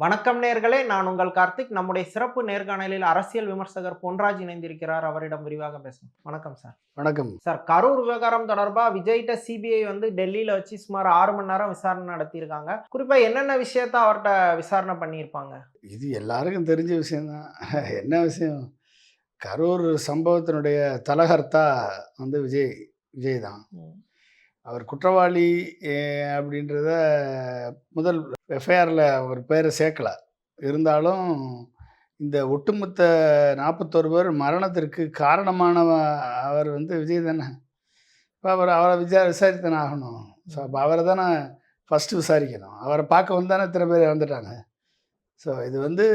வணக்கம் நேர்களே, நான் உங்கள் கார்த்திக். நம்முடைய சிறப்பு நேர்காணலில் அரசியல் விமர்சகர் பொன்ராஜ் இணைந்திருக்கிறார். அவரிடம் விரிவாக பேசலாம். வணக்கம் சார். வணக்கம் சார், கரூர் விவகாரம் தொடர்பா விஜய்கிட்ட சிபிஐ வந்து டெல்லியில வச்சு சுமார் 6 மணி நேரம் விசாரணை நடத்தியிருக்காங்க. குறிப்பா என்னென்ன விஷயத்த அவர்கிட்ட விசாரணை பண்ணியிருப்பாங்க? இது எல்லாருக்கும் தெரிஞ்ச விஷயம்தான். என்ன விஷயம்? கரூர் சம்பவத்தினுடைய தலகர்த்தா வந்து விஜய் தான். அவர் குற்றவாளி அப்படின்றத முதல் எஃப்ஐஆரில் அவர் பேரை சேர்க்கல. இருந்தாலும் இந்த ஒட்டுமொத்த 41 பேர் மரணத்திற்கு காரணமானவ அவர் வந்து விஜய் தானே. இப்போ அவரை விசாரித்தானே ஆகணும். ஸோ அப்போ அவரை தானே ஃபஸ்ட்டு விசாரிக்கணும். அவரை பார்க்க வந்து தானே இத்தனை பேர் இறந்துட்டாங்க. ஸோ இது வந்து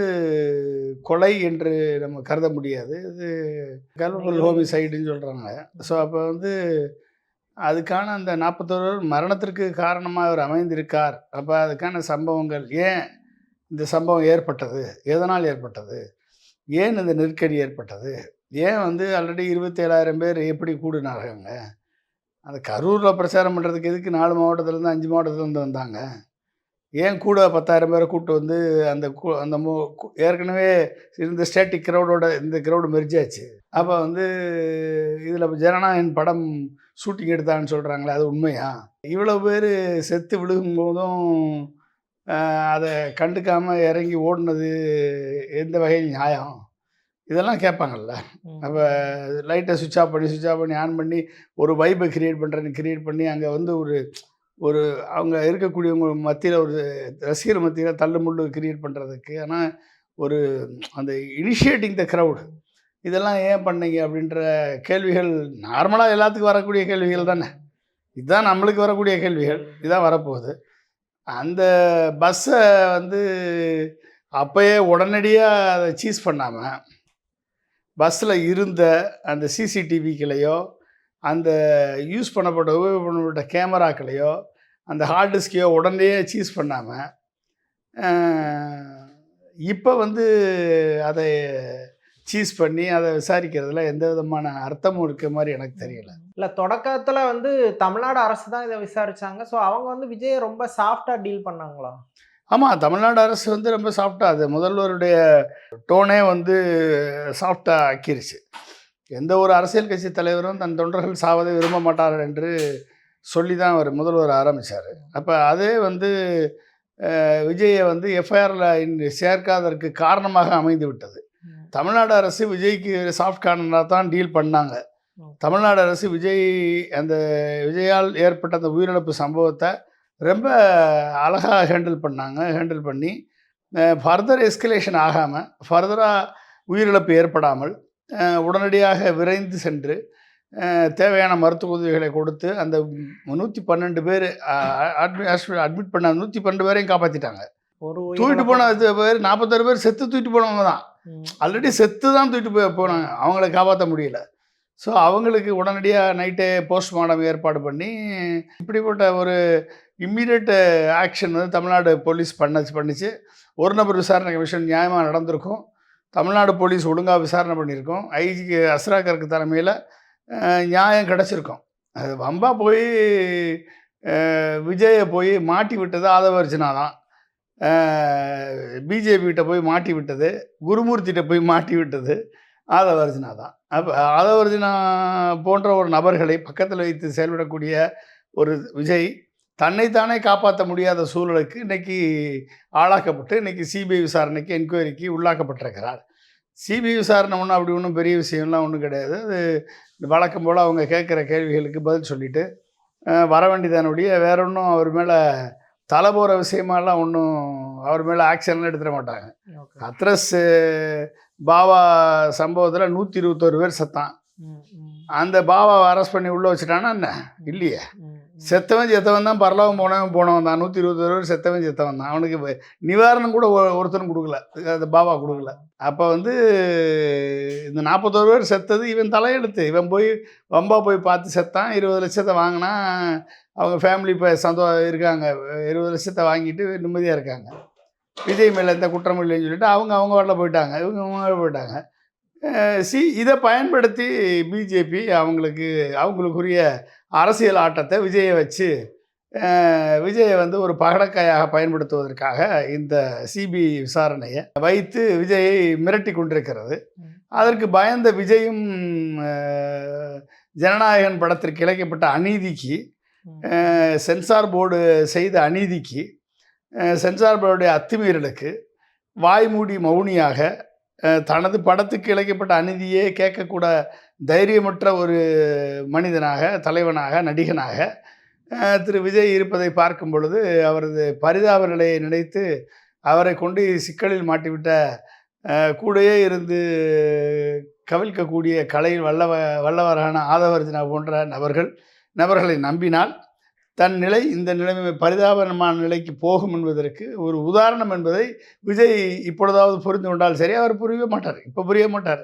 கொலை என்று நம்ம கருத முடியாது. இது கல்புல் ஹோமிசைடுன்னு சொல்கிறாங்க. ஸோ அப்போ வந்து அதுக்கான அந்த 41 மரணத்திற்கு காரணமாக அவர் அமைந்திருக்கார். அப்போ அதுக்கான சம்பவங்கள், ஏன் இந்த சம்பவம் ஏற்பட்டது, எதனால் ஏற்பட்டது, ஏன் இந்த நெருக்கடி ஏற்பட்டது, ஏன் வந்து ஆல்ரெடி 27,000 பேர் எப்படி கூடுனாங்க, அந்த கரூரில் பிரச்சாரம் பண்ணுறதுக்கு எதுக்கு 4 மாவட்டத்துலேருந்து 5 மாவட்டத்துலேருந்து வந்தாங்க, ஏன் கூட 10,000 பேரை கூப்பிட்டு வந்து அந்த ஏற்கனவே இருந்த ஸ்டேட்டிக் க்ரௌடோட இந்த க்ரௌடு மெர்ஜாச்சு. அப்போ வந்து இதில் ஜனநாயகன் படம் ஷூட்டிங் எடுத்தான்னு சொல்கிறாங்களே, அது உண்மையா? இவ்வளோ பேர் செத்து விழுகும்போதும் அதை கண்டுக்காமல் இறங்கி ஓடினது எந்த வகையில் நியாயம்? இதெல்லாம் கேட்பாங்கள்ல. அப்போ லைட்டை சுவிட்ச் ஆஃப் பண்ணி ஆன் பண்ணி ஒரு வைப்பை கிரியேட் பண்ணி அங்கே வந்து ஒரு அவங்க இருக்கக்கூடியவங்க மத்தியில் ஒரு ரசிகர் மத்தியில் தள்ளுமுள்ளு கிரியேட் பண்ணுறதுக்கு, ஆனால் ஒரு அந்த இனிஷியேட்டிங் த க்ரௌடு, இதெல்லாம் ஏன் பண்ணீங்க அப்படின்ற கேள்விகள் நார்மலாக எல்லாத்துக்கும் வரக்கூடிய கேள்விகள் தானே. இதுதான் நம்மளுக்கு வரக்கூடிய கேள்விகள், இதுதான் வரப்போகுது. அந்த பஸ்ஸை வந்து அப்போயே உடனடியாக அதை சீஸ் பண்ணாமல் பஸ்ஸில் இருந்த அந்த சிசிடிவிக்களையோ அந்த யூஸ் உபயோகப்பட்ட கேமராக்களையோ அந்த ஹார்ட் டிஸ்கையோ உடனே சீஸ் பண்ணாமல் இப்போ வந்து அதை சீஸ் பண்ணி அதை விசாரிக்கிறதுல எந்த விதமான அர்த்தமும் இருக்க மாதிரி எனக்கு தெரியல. இல்லை, தொடக்கத்தில் வந்து தமிழ்நாடு அரசு தான் இதை விசாரித்தாங்க. ஸோ அவங்க வந்து விஜயை ரொம்ப சாஃப்டாக டீல் பண்ணாங்களா? ஆமாம், தமிழ்நாடு அரசு வந்து ரொம்ப சாஃப்டாக, அது முதல்வருடைய டோனே வந்து சாஃப்டாக ஆக்கிருச்சு. எந்த ஒரு அரசியல் கட்சி தலைவரும் தன் தொண்டர்கள் சாவதை விரும்ப மாட்டார்கள் என்று சொல்லி தான் அவர் முதல்வர் ஆரம்பித்தார். அப்போ அதே வந்து விஜயை வந்து எஃப்ஐஆரில் சேர்க்காததற்கு காரணமாக அமைந்து விட்டது. தமிழ்நாடு அரசு விஜய்க்கு சாஃப்ட் கார்னராக தான் டீல் பண்ணாங்க. தமிழ்நாடு அரசு விஜயால் ஏற்பட்ட அந்த உயிரிழப்பு சம்பவத்தை ரொம்ப அழகாக ஹேண்டில் பண்ணி ஃபர்தர் எஸ்கலேஷன் ஆகாமல், ஃபர்தராக உயிரிழப்பு ஏற்படாமல் உடனடியாக விரைந்து சென்று தேவையான மருத்துவ உதவிகளை கொடுத்து அந்த 112 பேர் அட்மிட் பண்ண 112 பேரையும் காப்பாற்றிட்டாங்க. தூக்கிட்டு போன பேர் 41 பேர் செத்து தூக்கிட்டு போனவங்க தான். ஆல்ரெடி செத்து தான் தூக்கிட்டு போனாங்க, அவங்கள காப்பாற்ற முடியல. ஸோ அவங்களுக்கு உடனடியாக நைட்டே போஸ்ட்மார்ட்டம் ஏற்பாடு பண்ணி இப்படிப்பட்ட ஒரு இம்மீடியட் ஆக்ஷன் வந்து தமிழ்நாடு போலீஸ் பண்ணிச்சு. ஒரு நபர் விசாரணை கமிஷன் நியாயமாக நடந்திருக்கும். தமிழ்நாடு போலீஸ் ஒழுங்காக விசாரணை பண்ணியிருக்கோம். ஐஜி அஸ்ராகருக்கு தலைமையில் நியாயம் கிடச்சிருக்கோம். அது வம்பா போய் விஜயை போய் மாட்டி விட்டது ஆதவர்ஜனா தான். பிஜேபிகிட்ட போய் மாட்டி விட்டது, குருமூர்த்திகிட்ட போய் மாட்டி விட்டது ஆதவர்ஜனா தான். அப்போ ஆதவர்ஜனா போன்ற ஒரு நபர்களை பக்கத்தில் வைத்து செயல்படக்கூடிய ஒரு விஜய் தன்னைத்தானே காப்பாற்ற முடியாத சூழலுக்கு இன்றைக்கி ஆளாக்கப்பட்டு இன்றைக்கி சிபிஐ விசாரணைக்கு என்கொயரிக்கு உள்ளாக்கப்பட்டிருக்கிறார். சிபிஐ விசாரணை ஒன்றும் பெரிய விஷயம்லாம் ஒன்றும் கிடையாது. அது வழக்கம் போல் அவங்க கேட்குற கேள்விகளுக்கு பதில் சொல்லிவிட்டு வர வேண்டியதானுடைய வேற ஒன்றும் அவர் மேலே தலை போகிற விஷயமாலாம் ஒன்றும் அவர் மேலே ஆக்ஷன்லாம் எடுத்துட மாட்டாங்க. ஹத்ரஸ் பாபா சம்பவத்தில் 121 பேர் செத்தான். அந்த பாபாவை அரெஸ்ட் பண்ணி உள்ளே வச்சுட்டானா என்ன? இல்லையே. செத்தவன் தான், பரலோகம் போனவன் தான். 121 பேர் செத்தவன் தான். அவனுக்கு நிவாரணம் கூட ஒருத்தரும் கொடுக்கல, அந்த பாபா கொடுக்கல. அப்போ வந்து இந்த 41 பேர் செத்தது இவன் தலையெடுத்து. இவன் போய் வம்பா போய் பார்த்து செத்தான். 20 லட்சத்தை வாங்கினா அவங்க ஃபேமிலி இப்போ இருக்காங்க. 20 லட்சத்தை வாங்கிட்டு நிம்மதியாக இருக்காங்க. விஜய் மேலே எந்த குற்றம் இல்லைன்னு சொல்லிட்டு அவங்க வரல போயிட்டாங்க, இவங்க போயிட்டாங்க. இதை பயன்படுத்தி பிஜேபி அவங்களுக்குரிய அரசியல் ஆட்டத்தை விஜயை வச்சு விஜயை வந்து ஒரு பகடக்காயாக பயன்படுத்துவதற்காக இந்த சிபிஐ விசாரணையை வைத்து விஜயை மிரட்டி கொண்டிருக்கிறது. அதற்கு பயந்த விஜயும் ஜனநாயகன் படத்திற்கு இழைக்கப்பட்ட அநீதிக்கு, சென்சார் போர்டு செய்த அநீதிக்கு, சென்சார் போர்டுடைய அத்துமீறலுக்கு வாய்மூடி மௌனியாக தனது படத்துக்கு இழைக்கப்பட்ட அநீதியே கேட்கக்கூட தைரியமற்ற ஒரு மனிதனாக, தலைவனாக, நடிகனாக திரு விஜய் இருப்பதை பார்க்கும் பொழுது அவரது பரிதாப நிலையை நினைத்து அவரை கொண்டு சிக்கலில் மாட்டிவிட்ட கூடயே இருந்து கவிழ்க்கக்கூடிய கலையில் வல்லவரான ஆதவர்ஜனா போன்ற நபர்களை நம்பினால் தன் நிலை இந்த நிலைமை பரிதாபமான நிலைக்கு போகும் என்பதற்கு ஒரு உதாரணம் என்பதை விஜய் இப்பொழுதாவது புரிந்து கொண்டால் சரி. அவர் புரியவே மாட்டார், இப்போ புரிய மாட்டார்.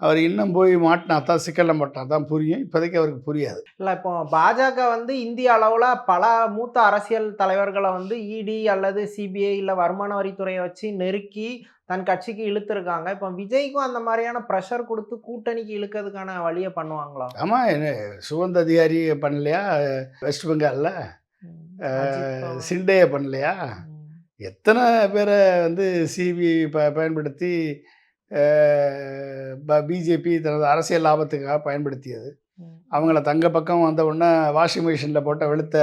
அவர் இன்னும் போய் மாட்டினா தான், சிக்கலில் மாட்டினா தான் புரியும். இப்போதைக்கு அவருக்கு புரியாது. இல்லை, இப்போ பாஜக வந்து இந்திய அளவில் பல மூத்த அரசியல் தலைவர்களை வந்து இடி அல்லது சிபிஐ இல்லை வருமான வரித்துறையை வச்சு நெருக்கி தன் கட்சிக்கு இழுத்துருக்காங்க. இப்போ விஜய்க்கும் அந்த மாதிரியான ப்ரெஷர் கொடுத்து கூட்டணிக்கு இழுக்கிறதுக்கான வழியை பண்ணுவாங்களா? ஆமாம், என்ன சுகந்த அதிகாரி பண்ணலையா? வெஸ்ட் பெங்காலில் சிண்டையை பண்ணலையா? எத்தனை பேரை வந்து சிபிஐ பயன்படுத்தி பிஜேபி தனது அரசியல் லாபத்துக்காக பயன்படுத்தியது. அவங்கள தங்க பக்கம் வந்த உடனே வாஷிங் மிஷினில் போட்ட வெளுத்த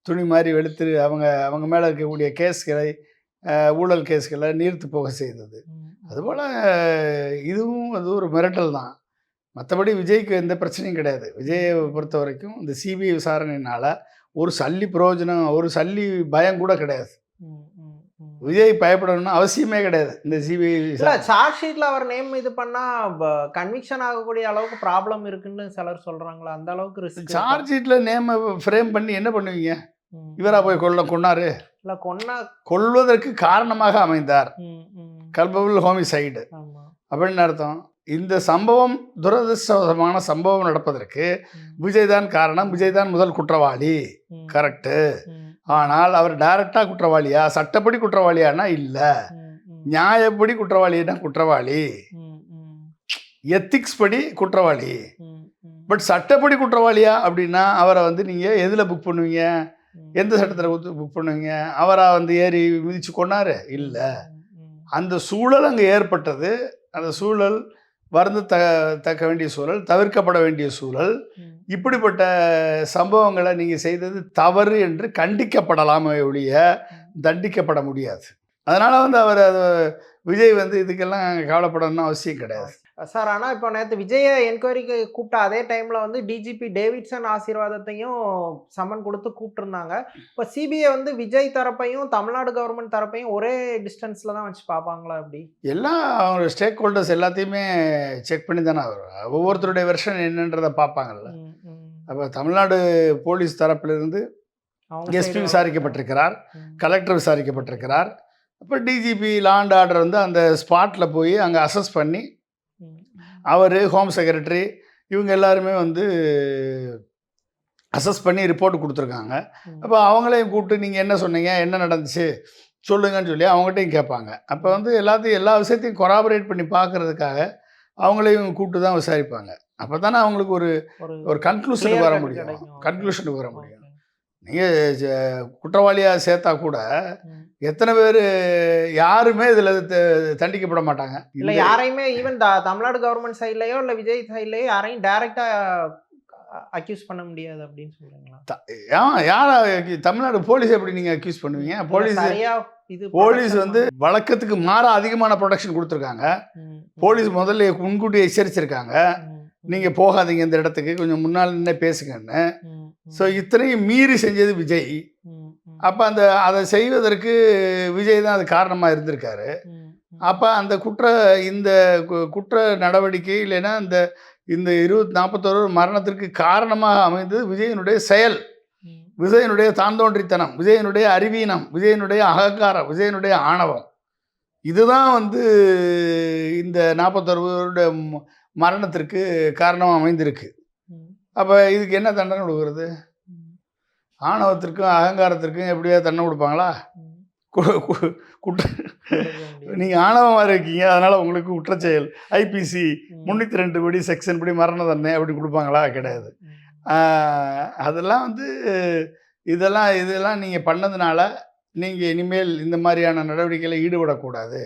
துணி மாதிரி வெளுத்து அவங்க மேலே இருக்கக்கூடிய கேஸ்களை, ஊழல் கேஸ்களை நீர்த்து போக செய்தது. அதுபோல் இதுவும் அது ஒரு மிரட்டல் தான். மற்றபடி விஜய்க்கு எந்த பிரச்சனையும் கிடையாது. விஜயை பொறுத்த வரைக்கும் இந்த சிபிஐ விசாரணையினால் ஒரு சல்லி பிரயோஜனம், ஒரு சல்லி பயம் கூட கிடையாது. விஜய் பயப்படணும்னு அவசியமே கிடையாது. இந்த சிபிஐ சார்ஜ் ஷீட்ல அவர் நேம் இது பண்ணா கன்விக்ஷன் ஆகக்கூடிய அளவுக்கு ப்ராப்ளம் இருக்குன்னு சிலர் சொல்றாங்களா? அந்த அளவுக்கு ரிஸ்க். சார்ஜ் ஷீட்ல நேம் ஃப்ரேம் பண்ணி என்ன பண்ணுவீங்க? இவரா போய் கொன்னாரு? இல்ல, கொல்வதற்கு காரணமாக அமைந்தார். கல்பபிள் ஹோமிசைடு அப்படின்னு அர்த்தம். இந்த சம்பவம் துரதிருஷ்டவசமான சம்பவம் நடப்பதற்கு விஜய் தான் காரணம், விஜய் தான் முதல் குற்றவாளி. கரெக்டு. ஆனால் அவர் டைரக்டாக குற்றவாளியா, சட்டப்படி குற்றவாளியானா இல்லை, நியாயப்படி குற்றவாளினா குற்றவாளி, எத்திக்ஸ் படி குற்றவாளி. பட் சட்டப்படி குற்றவாளியா அப்படின்னா அவரை வந்து நீங்கள் எதில் புக் பண்ணுவீங்க? எந்த சட்டத்தில் புக் பண்ணுவீங்க? அவரா வந்து ஏறி மிதிச்சு கொண்டாரு? இல்லை. அந்த சூழல் அங்கே ஏற்பட்டது. அந்த சூழல் தக்க வேண்டிய சூழல், தவிர்க்கப்பட வேண்டிய சூழல். இப்படிப்பட்ட சம்பவங்களை நீங்கள் செய்தது தவறு என்று கண்டிக்கப்படலாமே ஒழிய தண்டிக்கப்பட முடியாது. அதனால் வந்து அவர் விஜய் வந்து இதுக்கெல்லாம் கவலைப்படணும்னு அவசியம் கிடையாது சார். ஆனால் இப்போ நேற்று விஜயை என்கொயரிக்கு கூப்பிட்ட அதே டைமில் வந்து டிஜிபி டேவிட்சன் ஆசீர்வாதத்தையும் சம்மன் கொடுத்து கூப்பிட்டுருந்தாங்க. இப்போ சிபிஐ வந்து விஜய் தரப்பையும் தமிழ்நாடு கவர்மெண்ட் தரப்பையும் ஒரே டிஸ்டன்ஸில் தான் வச்சு பார்ப்பாங்களா? அப்படி எல்லாம் அவங்க ஸ்டேக் ஹோல்டர்ஸ் எல்லாத்தையுமே செக் பண்ணி தானே ஒவ்வொருத்தருடைய வெர்ஷன் என்னன்றதை பார்ப்பாங்கல்ல. அப்போ தமிழ்நாடு போலீஸ் தரப்பிலிருந்து எஸ்பி விசாரிக்கப்பட்டிருக்கிறார், கலெக்டர் விசாரிக்கப்பட்டிருக்கிறார். அப்போ டிஜிபி லா அண்ட் ஆர்டர் வந்து அந்த ஸ்பாட்டில் போய் அங்கே அசஸ் பண்ணி அவர், ஹோம் செக்ரட்டரி, இவங்க எல்லாருமே வந்து அசஸ் பண்ணி ரிப்போர்ட் கொடுத்துருக்காங்க. அப்போ அவங்களையும் கூப்பிட்டு நீங்கள் என்ன சொன்னீங்க, என்ன நடந்துச்சு சொல்லுங்கன்னு சொல்லி அவங்ககிட்டையும் கேட்பாங்க. அப்போ வந்து எல்லா விஷயத்தையும் கொராபரேட் பண்ணி பார்க்குறதுக்காக அவங்களையும் கூப்பிட்டு தான் விசாரிப்பாங்க. அப்போ தானே அவங்களுக்கு ஒரு கன்க்ளூஷனுக்கு வர முடியும். நீங்கள் குற்றவாளியாக சேர்த்தா கூட எத்தனை பேர் யாருமே இதில் தண்டிக்கப்பட மாட்டாங்க. இல்லை, யாரையுமே ஈவன் தமிழ்நாடு கவர்மெண்ட் சைட்லையோ இல்லை விஜய் சைட்லையோ யாரையும் டைரெக்டாக அக்யூஸ் பண்ண முடியாது அப்படின்னு சொல்கிறீங்களா? யாரை தமிழ்நாடு போலீஸ் எப்படி நீங்கள் அக்யூஸ் பண்ணுவீங்க? போலீஸ் வந்து வழக்கத்துக்கு மாற அதிகமான ப்ரொடெக்ஷன் கொடுத்துருக்காங்க. போலீஸ் முதல்ல முன்கூட்டி எச்சரிச்சிருக்காங்க, நீங்கள் போகாதீங்க இந்த இடத்துக்கு, கொஞ்சம் முன்னால் நின்று பேசுங்கன்னு. ஸோ இத்தனையும் மீறி செஞ்சது விஜய். அப்போ அதை செய்வதற்கு விஜய் தான் அது காரணமாக இருந்திருக்காரு. அப்போ அந்த இந்த குற்ற நடவடிக்கை இல்லைன்னா இந்த 41 மரணத்திற்கு காரணமாக அமைந்தது விஜயனுடைய செயல், விஜயனுடைய தாந்தோன்றித்தனம், விஜயனுடைய அறிவீனம், விஜயனுடைய அகங்காரம், விஜயனுடைய ஆணவம். இதுதான் வந்து இந்த 41 மரணத்திற்கு காரணமாக அமைந்திருக்கு. அப்போ இதுக்கு என்ன தண்டனை கொடுக்குறது? ஆணவத்திற்கும் அகங்காரத்திற்கும் எப்படியா தண்டனை கொடுப்பாங்களா? நீங்கள் ஆணவமாக இருக்கீங்க, அதனால் உங்களுக்கு குற்றச்செயல் ஐபிசி 302 படி செக்ஷன் படி மரண தண்டனை அப்படி கொடுப்பாங்களா? கிடையாது. அதெல்லாம் வந்து இதெல்லாம் நீங்கள் பண்ணதுனால நீங்கள் இனிமேல் இந்த மாதிரியான நடவடிக்கையில் ஈடுபடக்கூடாது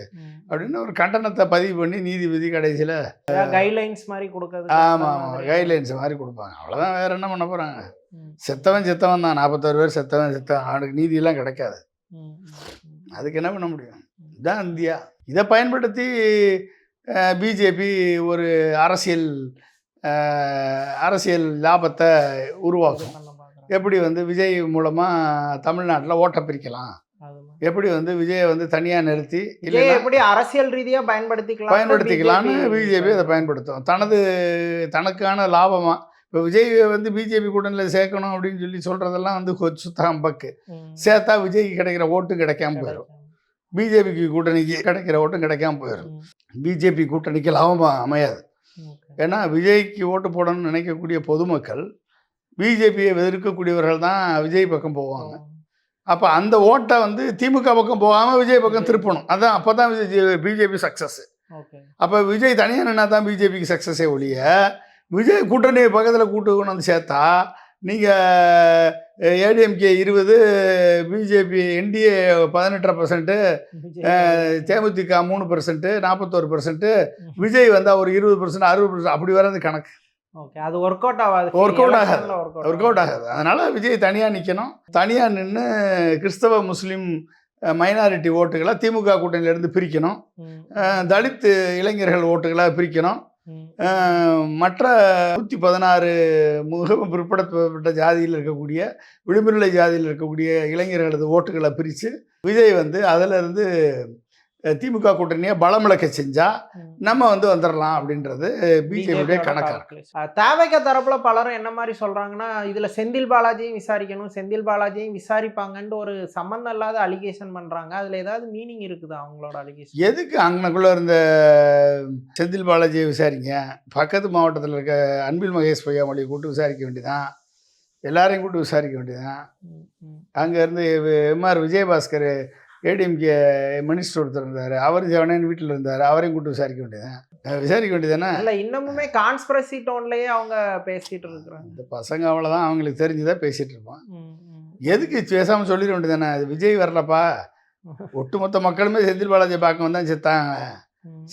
அப்படின்னு ஒரு கண்டனத்தை பதிவு பண்ணி நீதிபதி கடைசியில் கைட்லைன்ஸ் மாதிரி கொடுக்குறது. ஆமாம் கைட்லைன்ஸ் மாதிரி கொடுப்பாங்க. அவ்வளோதான், வேறு என்ன பண்ண போகிறாங்க? செத்தவன் தான், 41 பேர் செத்தவன் அவனுக்கு நீதியெல்லாம் கிடைக்காது. அதுக்கு என்ன பண்ண முடியும்? இதுதான் இந்தியா. இதை பயன்படுத்தி பிஜேபி ஒரு அரசியல் லாபத்தை உருவாக்கும். எப்படி விஜய் மூலமாக தமிழ்நாட்டில் ஓட்டை பிரிக்கலாம், எப்படி விஜயை தனியாக நிறுத்தி இல்லை எப்படி அரசியல் ரீதியாக பயன்படுத்திக்கலாம்னு பிஜேபி அதை பயன்படுத்தும். தனக்கான லாபமாக இப்போ விஜய் பிஜேபி கூட்டணியில் சேர்க்கணும் அப்படின்னு சொல்லி சொல்கிறதெல்லாம் சுத்தம் பக்கு. சேர்த்தா விஜய்க்கு கிடைக்கிற ஓட்டு கிடைக்காம போயிடும், பிஜேபிக்கு கூட்டணிக்கு கிடைக்கிற ஓட்டும் கிடைக்காம போயிடும். பிஜேபி கூட்டணிக்கு லாபமாக அமையாது. ஏன்னா விஜய்க்கு ஓட்டு போடணும்னு நினைக்கக்கூடிய பொதுமக்கள் பிஜேபியை எதிர்க்கக்கூடியவர்கள் தான் விஜய் பக்கம் போவாங்க. அப்போ அந்த ஓட்டை திமுக பக்கம் போகாமல் விஜய் பக்கம் திருப்பணும். அதான் அப்போ தான் பிஜேபி சக்ஸஸ். அப்போ விஜய் தனியாக நின்னா தான் பிஜேபிக்கு சக்ஸஸே ஒழிய விஜய் கூட்டணி பக்கத்தில் கூட்டு சேர்த்தா நீங்கள் ஏடிஎம்கே 20, பிஜேபி என்டிஏ 18%, தேமுதிக 3%, 41%, விஜய் ஒரு 20%, 60% அப்படி வர்றது கணக்கு. அது ஒர்க் அவுட் ஆகாது. அதனால விஜய் தனியாக நிற்கணும். தனியாக நின்று கிறிஸ்தவ முஸ்லீம் மைனாரிட்டி ஓட்டுகளை திமுக கூட்டணியிலேருந்து பிரிக்கணும், தலித் இளைஞர்கள் ஓட்டுகளை பிரிக்கணும், மற்ற 116 மிகவும் பிற்படுத்தப்பட்ட ஜாதியில் இருக்கக்கூடிய விளிம்புநிலை ஜாதியில் இருக்கக்கூடிய இளைஞர்களது ஓட்டுகளை பிரித்து விஜய் அதிலிருந்து திமுக கூட்டணியை பலமிழக்க செஞ்சா நம்ம வந்துடலாம் அப்படின்றது பிஜேபியுடைய கணக்கு. தேவைக்க தரப்புல பலரும் என்ன மாதிரி சொல்றாங்கன்னா, இதுல செந்தில் பாலாஜியும் விசாரிக்கணும், செந்தில் பாலாஜியும் விசாரிப்பாங்கன்னு ஒரு சம்பந்தம் இல்லாத அலிகேஷன் பண்றாங்க. அதுல ஏதாவது மீனிங் இருக்குதா அவங்களோட அலிகேஷன்? எதுக்கு அங்கனக்குள்ள இருந்த செந்தில் பாலாஜியை விசாரிங்க, பக்கத்து மாவட்டத்தில் இருக்க அன்பில் மகேஷ் பொய்யாமொழியை கூட்டு விசாரிக்க வேண்டியதான், எல்லாரையும் கூட்டு விசாரிக்க வேண்டியதான். அங்க இருந்து எம்ஆர் விஜயபாஸ்கர் ஏடிஎம்கே மினிஸ்டர் ஒருத்தர் இருந்தார், அவர் ஜெவனன் வீட்டில் இருந்தார், அவரையும் கூட்டு விசாரிக்க வேண்டியதானே. இல்லை, இன்னமுமே கான்ஸ்பிரசி டோன்லேயே அவங்க பேசிகிட்டு இருக்கிறாங்க. இந்த பசங்க அவ்வளோதான், அவங்களுக்கு தெரிஞ்சுதான் பேசிகிட்டு இருப்பான். எதுக்கு பேசாமல் சொல்லிட வேண்டியதானே? அது விஜய் வரலப்பா, ஒட்டுமொத்த மக்களுமே செந்தில் பாலாஜியை பார்க்க வந்தால் செத்தாங்க.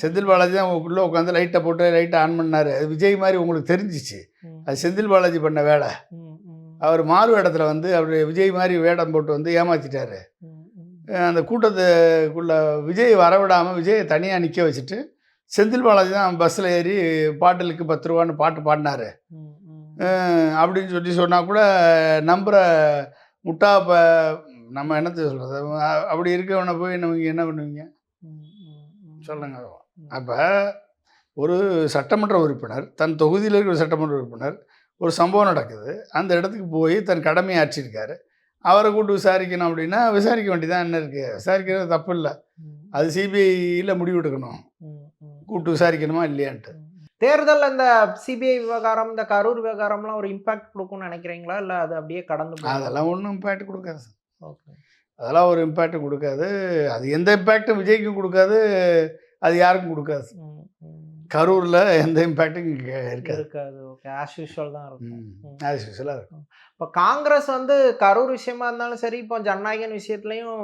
செந்தில் பாலாஜி தான் உள்ளே உட்காந்து லைட்டை ஆன் பண்ணார். அது விஜய் மாதிரி உங்களுக்கு தெரிஞ்சிச்சு, அது செந்தில் பாலாஜி பண்ண வேலை. அவர் மாறு வேடத்தில் அவர் விஜய் மாதிரி வேடம் போட்டு ஏமாற்றிட்டாரு. அந்த கூட்டத்துக்குள்ள விஜய் வரவிடாமல் விஜயை தனியாக நிற்க வச்சுட்டு செந்தில் பாலாஜி தான் பஸ்ஸில் ஏறி பாட்டிலுக்கு 10 ரூபான்னு பாட்டு பாடினார் அப்படின்னு சொன்னால் கூட நம்புகிற முட்டா நம்ம என்னத்தை சொல்கிறது? அப்படி இருக்கவனை போய் நம்ம என்ன பண்ணுவீங்க சொல்லுங்க. அப்போ ஒரு சட்டமன்ற உறுப்பினர், தன் தொகுதியில் இருக்கிற சட்டமன்ற உறுப்பினர், ஒரு சம்பவம் நடக்குது, அந்த இடத்துக்கு போய் தன் கடமையை ஆற்றிருக்காரு. அவரை கூட்டு விசாரிக்கணும் அப்படின்னா விசாரிக்க வேண்டியதான், என்ன இருக்குது? விசாரிக்கிறது தப்பு இல்லை, அது சிபிஐயில் முடிவு எடுக்கணும், கூட்டு விசாரிக்கணுமா இல்லையான்ட்டு. தேர்தலில் இந்த சிபிஐ விவகாரம், இந்த கரூர் விவகாரம்லாம் ஒரு இம்பேக்ட் கொடுக்கும்னு நினைக்கிறீங்களா, இல்லை அது அப்படியே கடந்து? அதெல்லாம் ஒன்றும் இம்பேக்ட் கொடுக்காது. அதெல்லாம் ஒரு இம்பேக்ட் கொடுக்காது. அது எந்த இம்பேக்டும் விஜய்க்கும் கொடுக்காது, அது யாருக்கும் கொடுக்காது. கரூரில் எந்த இம்பேக்டும் இருக்காது. ஓகே, ஆஸ் யூஷுவல் தான் இருக்கும். ஆஸ் யூஷுவலாக இருக்கும். இப்போ காங்கிரஸ் கரூர் விஷயமா இருந்தாலும் சரி, இப்போ ஜனநாயகன் விஷயத்துலையும்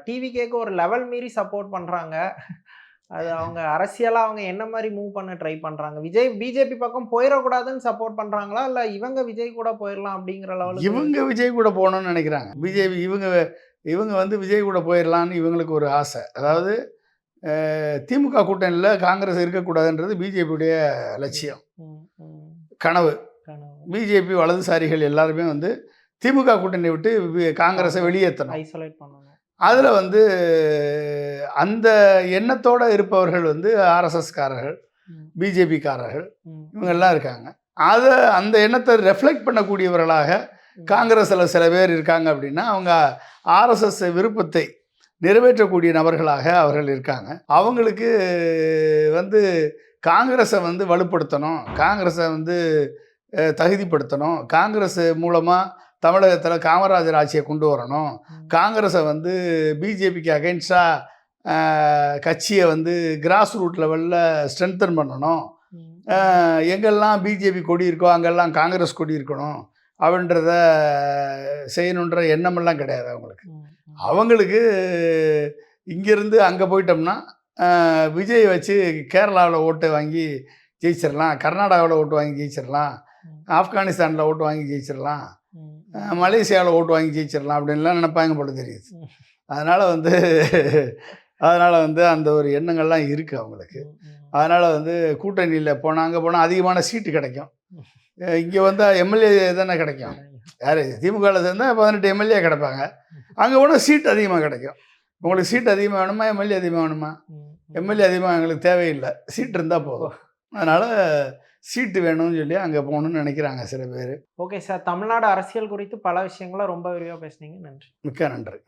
டிவிகேக்கு ஒரு லெவல் மீறி சப்போர்ட் பண்ணுறாங்க. அது அவங்க அரசியலாக அவங்க என்ன மாதிரி மூவ் பண்ண ட்ரை பண்ணுறாங்க? பிஜேபி பக்கம் போயிடக்கூடாதுன்னு சப்போர்ட் பண்ணுறாங்களா, இல்லை இவங்க விஜய் கூட போயிடலாம் அப்படிங்கிற லெவலில்? இவங்க விஜய் கூட போகணும்னு நினைக்கிறாங்க. பிஜேபி இவங்க விஜய் கூட போயிடலான்னு இவங்களுக்கு ஒரு ஆசை. அதாவது திமுக கூட்டணியில் காங்கிரஸ் இருக்கக்கூடாதுன்றது பிஜேபியுடைய லட்சியம், கனவு. பிஜேபி வலதுசாரிகள் எல்லாருமே திமுக கூட்டணி விட்டு காங்கிரஸை வெளியேற்றணும், ஐசோலேட் பண்ணணும். அதில் அந்த எண்ணத்தோடு இருப்பவர்கள் ஆர்எஸ்எஸ்காரர்கள், பிஜேபிக்காரர்கள், இவங்கெல்லாம் இருக்காங்க. அந்த எண்ணத்தை ரெஃப்ளெக்ட் பண்ணக்கூடியவர்களாக காங்கிரஸில் சில பேர் இருக்காங்க. அப்படின்னா அவங்க ஆர்எஸ்எஸ் விருப்பத்தை நிறைவேற்றக்கூடிய நபர்களாக அவர்கள் இருக்காங்க. அவங்களுக்கு காங்கிரஸை வலுப்படுத்தணும், காங்கிரஸை தகுதிப்படுத்தணும், காங்கிரஸ் மூலமாக தமிழகத்தில் காமராஜர் ஆட்சியை கொண்டு வரணும், காங்கிரஸை பிஜேபிக்கு அகைன்ஸ்டாக கட்சியை கிராஸ் ரூட் லெவலில் ஸ்ட்ரென்தன் பண்ணணும், எங்கெல்லாம் பிஜேபி கொடி இருக்கோ அங்கெல்லாம் காங்கிரஸ் கொடி இருக்கணும் அப்படின்றத செய்யணுன்ற எண்ணமெல்லாம் கிடையாது அவங்களுக்கு. அவங்களுக்கு இங்கேருந்து அங்கே போயிட்டோம்னா விஜய் வச்சு கேரளாவில் ஓட்டு வாங்கி ஜெயிச்சிடலாம், கர்நாடகாவில் ஓட்டு வாங்கி ஜெயிச்சிடலாம், ஆப்கானிஸ்தானில் ஓட்டு வாங்கி ஜெயிச்சிடலாம், மலேசியாவில் ஓட்டு வாங்கி ஜெயிச்சிடலாம் அப்படின்லாம் நினைப்பாங்க போல தெரியுது. அதனால் வந்து அந்த ஒரு எண்ணங்கள்லாம் இருக்குது அவங்களுக்கு. அதனால் கூட்டணியில் போனால் அங்கே போனால் அதிகமான சீட்டு கிடைக்கும். இங்கே வந்தால் எம்எல்ஏ தானே கிடைக்கும். யார் திமுகவில் சேர்ந்தால் 18 எம்எல்ஏ கிடைப்பாங்க. அங்கே போனால் சீட் அதிகமாக கிடைக்கும். உங்களுக்கு சீட் அதிகமாக வேணுமா, எம்எல்ஏ அதிகமாக வேணுமா? எம்எல்ஏ அதிகமாக எங்களுக்கு தேவையில்லை, சீட் இருந்தால் போதும். அதனால் சீட்டு வேணும்னு சொல்லி அங்கே போகணுன்னு நினைக்கிறாங்க சில பேர். ஓகே சார், தமிழ்நாடு அரசியல் குறித்து பல விஷயங்களை ரொம்ப விரிவாக பேசுனீங்க. நன்றி. மிக்க நன்றி.